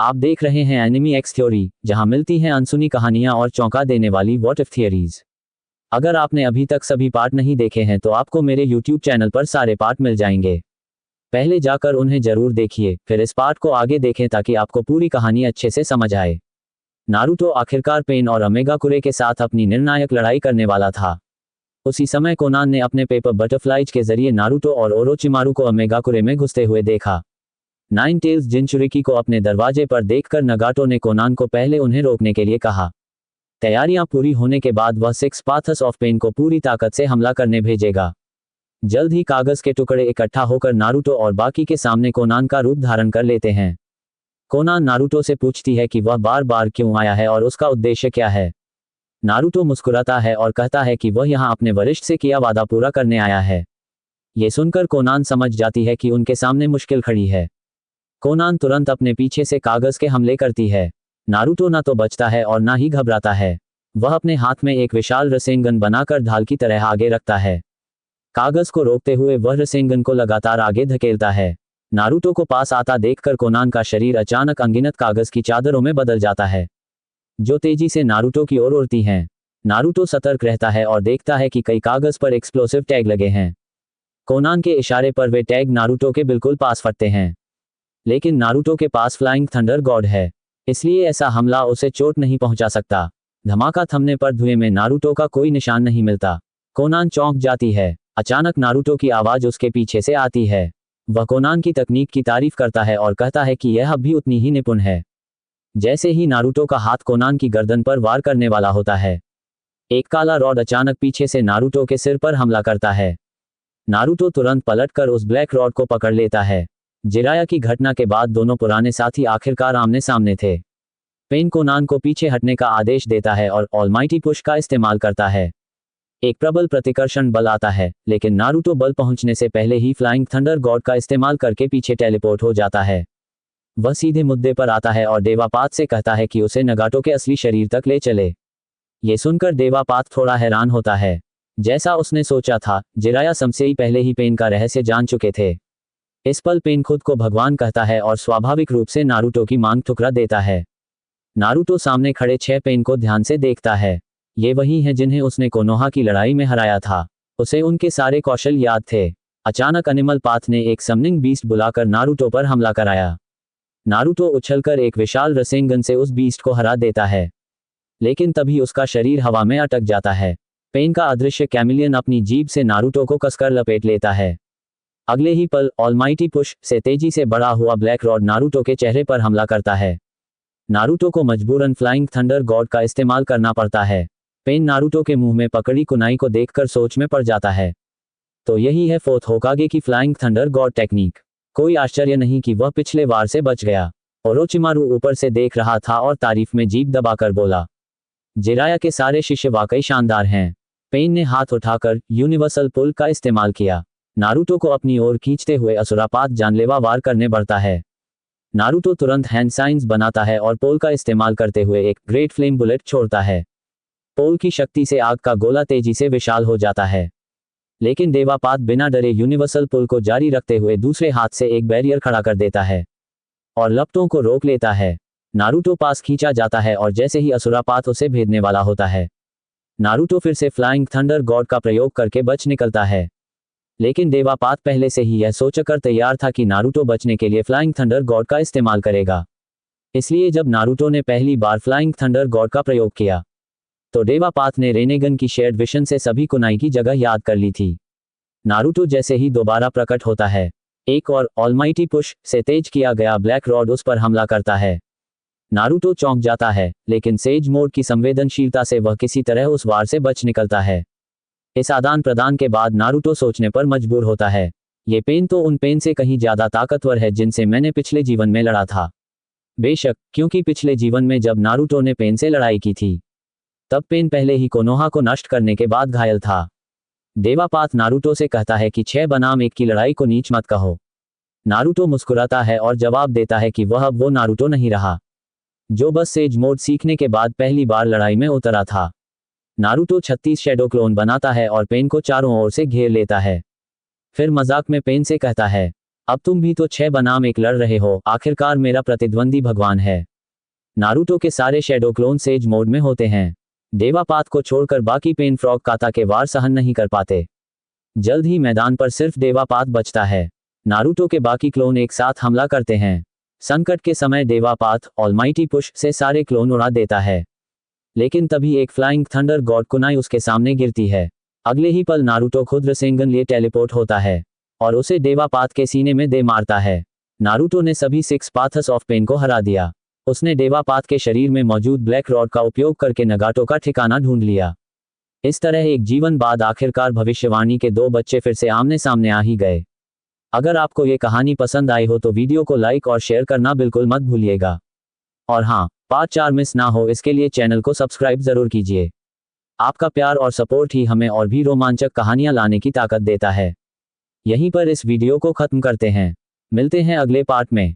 आप देख रहे हैं एनिमी एक्स थ्योरी, जहां मिलती हैं अनसुनी कहानियां और चौंका देने वाली व्हाट इफ थियरीज। अगर आपने अभी तक सभी पार्ट नहीं देखे हैं तो आपको मेरे YouTube चैनल पर सारे पार्ट मिल जाएंगे। पहले जाकर उन्हें जरूर देखिए, फिर इस पार्ट को आगे देखें ताकि आपको पूरी कहानी अच्छे से समझ आए। नारुतो आखिरकार पेन और ओमेगाकुरे के साथ अपनी निर्णायक लड़ाई करने वाला था। उसी समय कोनान ने अपने पेपर बटरफ्लाइज के जरिए नारुतो और ओरोचिमारू को ओमेगाकुरे में घुसते हुए देखा। नाइन टेल्स जिनचुरिकी को अपने दरवाजे पर देखकर नगाटो ने कोनान को पहले उन्हें रोकने के लिए कहा। तैयारियां पूरी होने के बाद वह सिक्स पाथ्स ऑफ पेन को पूरी ताकत से हमला करने भेजेगा। जल्द ही कागज के टुकड़े इकट्ठा होकर नारुतो और बाकी के सामने कोनान का रूप धारण कर लेते हैं। कोनान नारुतो से पूछती है कि वह बार बार क्यों आया है और उसका उद्देश्य क्या है। नारुतो मुस्कुराता है और कहता है कि वह यहां अपने वरिष्ठ से किया वादा पूरा करने आया है। ये सुनकर कोनान समझ जाती है कि उनके सामने मुश्किल खड़ी है। कोनान तुरंत अपने पीछे से कागज के हमले करती है। नारुतो ना तो बचता है और ना ही घबराता है। वह अपने हाथ में एक विशाल रसेंगन बनाकर ढाल की तरह आगे रखता है। कागज को रोकते हुए वह रसेंगन को लगातार आगे धकेलता है। नारुतो को पास आता देखकर कोनान का शरीर अचानक अनगिनत कागज की चादरों में बदल जाता है, जो तेजी से नारुतो की ओर उड़ती हैं। नारुतो सतर्क रहता है और देखता है कि कई कागज पर एक्सप्लोसिव टैग लगे हैं। कोनान के इशारे पर वे टैग नारुतो के बिल्कुल पास फटते हैं। लेकिन नारुतो के पास फ्लाइंग थंडर गॉड है, इसलिए ऐसा हमला उसे चोट नहीं पहुंचा सकता। धमाका थमने पर धुएं में नारुतो का कोई निशान नहीं मिलता। कोनान चौंक जाती है। अचानक नारुतो की आवाज उसके पीछे से आती है। वह कोनान की तकनीक की तारीफ करता है और कहता है कि यह अब भी उतनी ही निपुण है। जैसे ही नारुतो का हाथ कोनान की गर्दन पर वार करने वाला होता है, एक काला रॉड अचानक पीछे से नारुतो के सिर पर हमला करता है। नारुतो तुरंत पलटकर उस ब्लैक रॉड को पकड़ लेता है। जिराया की घटना के बाद दोनों पुराने साथी आखिरकार आमने सामने थे। पेन कोनान को पीछे हटने का आदेश देता है और ऑलमाइटी पुश का इस्तेमाल करता है। एक प्रबल प्रतिकर्षण बल आता है, लेकिन नारुतो बल पहुंचने से पहले ही फ्लाइंग थंडर गॉड का इस्तेमाल करके पीछे टेलीपोर्ट हो जाता है। वह सीधे मुद्दे पर आता है और देवापात से कहता है कि उसे नगाटो के असली शरीर तक ले चले। ये सुनकर देवापात थोड़ा हैरान होता है। जैसा उसने सोचा था, जिराया समसेई पहले ही पेन का रहस्य जान चुके थे। इस पल पेन खुद को भगवान कहता है और स्वाभाविक रूप से नारुतो की मांग ठुकरा देता है। नारुतो सामने खड़े 6 पेन को ध्यान से देखता है। ये वही हैं जिन्हें उसने कोनोहा की लड़ाई में हराया था। उसे उनके सारे कौशल याद थे। अचानक एनिमल पाथ ने एक समनिंग बीस्ट बुलाकर नारुतो पर हमला कराया। नारुतो उछलकर एक विशाल रसेंगन से उस बीस्ट को हरा देता है, लेकिन तभी उसका शरीर हवा में अटक जाता है। पेन का अदृश्य कैमिलियन अपनी जीभ से नारुतो को कसकर लपेट लेता है। अगले ही पल ऑलमाइटी पुश से तेजी से बड़ा हुआ ब्लैक रॉड नारुतो के चेहरे पर हमला करता है। नारुतो को मजबूरन फ्लाइंग थंडर गॉड का इस्तेमाल करना पड़ता है। पेन नारुतो के मुंह में पकड़ी कुनाई को देखकर सोच में पड़ जाता है। तो यही है फोर्थ होकागे की फ्लाइंग थंडर गॉड टेक्निक। कोई आश्चर्य नहीं कि वह पिछले वार से बच गया। ओरोचिमारू ऊपर से देख रहा था और तारीफ में जीभ दबाकर बोला, जिराया के सारे शिष्य वाकई शानदार हैं। पेन ने हाथ उठाकर यूनिवर्सल पुल का इस्तेमाल किया। नारुतो को अपनी ओर खींचते हुए असुरापात जानलेवा वार करने बढ़ता है। नारुतो तुरंत हैंड साइंस बनाता है और पोल का इस्तेमाल करते हुए एक ग्रेट फ्लेम बुलेट छोड़ता है। पोल की शक्ति से आग का गोला तेजी से विशाल हो जाता है, लेकिन देवापात बिना डरे यूनिवर्सल पुल को जारी रखते हुए दूसरे हाथ से एक बैरियर खड़ा कर देता है और लपटों को रोक लेता है। नारुतो पास खींचा जाता है और जैसे ही असुरापात उसे भेदने वाला होता है, नारुतो फिर से फ्लाइंग थंडर गॉड का प्रयोग करके बच निकलता है। लेकिन देवापात पहले से ही यह सोचकर तैयार था कि नारुतो बचने के लिए फ्लाइंग थंडर गॉड का इस्तेमाल करेगा। इसलिए जब नारुतो ने पहली बार फ्लाइंग थंडर गॉड का प्रयोग किया, तो देवापात ने रेनेगन की शेयर्ड विशन से सभी कुनाई की जगह याद कर ली थी। नारुतो जैसे ही दोबारा प्रकट होता है, एक और ऑलमाइटी पुश से तेज किया गया ब्लैक रॉड उस पर हमला करता है। नारुतो चौंक जाता है, लेकिन सेज मोड की संवेदनशीलता से वह किसी तरह उस वार से बच निकलता है। इस आदान प्रदान के बाद नारुतो सोचने पर मजबूर होता है, ये पेन तो उन पेन से कहीं ज्यादा ताकतवर है जिनसे मैंने पिछले जीवन में लड़ा था। बेशक, क्योंकि पिछले जीवन में जब नारुतो ने पेन से लड़ाई की थी, तब पेन पहले ही कोनोहा को नष्ट करने के बाद घायल था। देवापात नारुतो से कहता है कि 6 बनाम 1 की लड़ाई को नीच मत कहो। नारुतो मुस्कुराता है और जवाब देता है कि वह अब वो नारुतो नहीं रहा जो बस सेज मोड सीखने के बाद पहली बार लड़ाई में उतरा था। नारुतो 36 शैडो क्लोन बनाता है और पेन को चारों ओर से घेर लेता है। फिर मजाक में पेन से कहता है, अब तुम भी तो 6 बनाम 1 लड़ रहे हो, आखिरकार मेरा प्रतिद्वंदी भगवान है। नारुतो के सारे शैडो क्लोन सेज मोड में होते हैं। देवापात को छोड़कर बाकी पेन फ्रॉग काता के वार सहन नहीं कर पाते। जल्द ही मैदान पर सिर्फ देवापात बचता है। नारुतो के बाकी क्लोन एक साथ हमला करते हैं। संकट के समय देवापात ऑलमाइटी पुश से सारे क्लोन उड़ा देता है। लेकिन तभी एक फ्लाइंग थंडर गॉड कुनाई उसके सामने गिरती है। अगले ही पल नारुतो खुद रसेंगन लिए टेलीपोर्ट होता है और उसे देवापात के सीने में दे मारता है। नारुतो ने सभी 6 पाथ्स ऑफ पेन को हरा दिया। उसने देवापात के शरीर में मौजूद ब्लैक रॉड का उपयोग करके नगाटो का ठिकाना ढूंढ लिया। इस तरह एक जीवन बाद आखिरकार भविष्यवाणी के 2 बच्चे फिर से आमने सामने आ ही गए। अगर आपको ये कहानी पसंद आई हो तो वीडियो को लाइक और शेयर करना बिल्कुल मत भूलिएगा। और हाँ, पार्ट 4 मिस ना हो इसके लिए चैनल को सब्सक्राइब जरूर कीजिए। आपका प्यार और सपोर्ट ही हमें और भी रोमांचक कहानियां लाने की ताकत देता है। यहीं पर इस वीडियो को खत्म करते हैं। मिलते हैं अगले पार्ट में।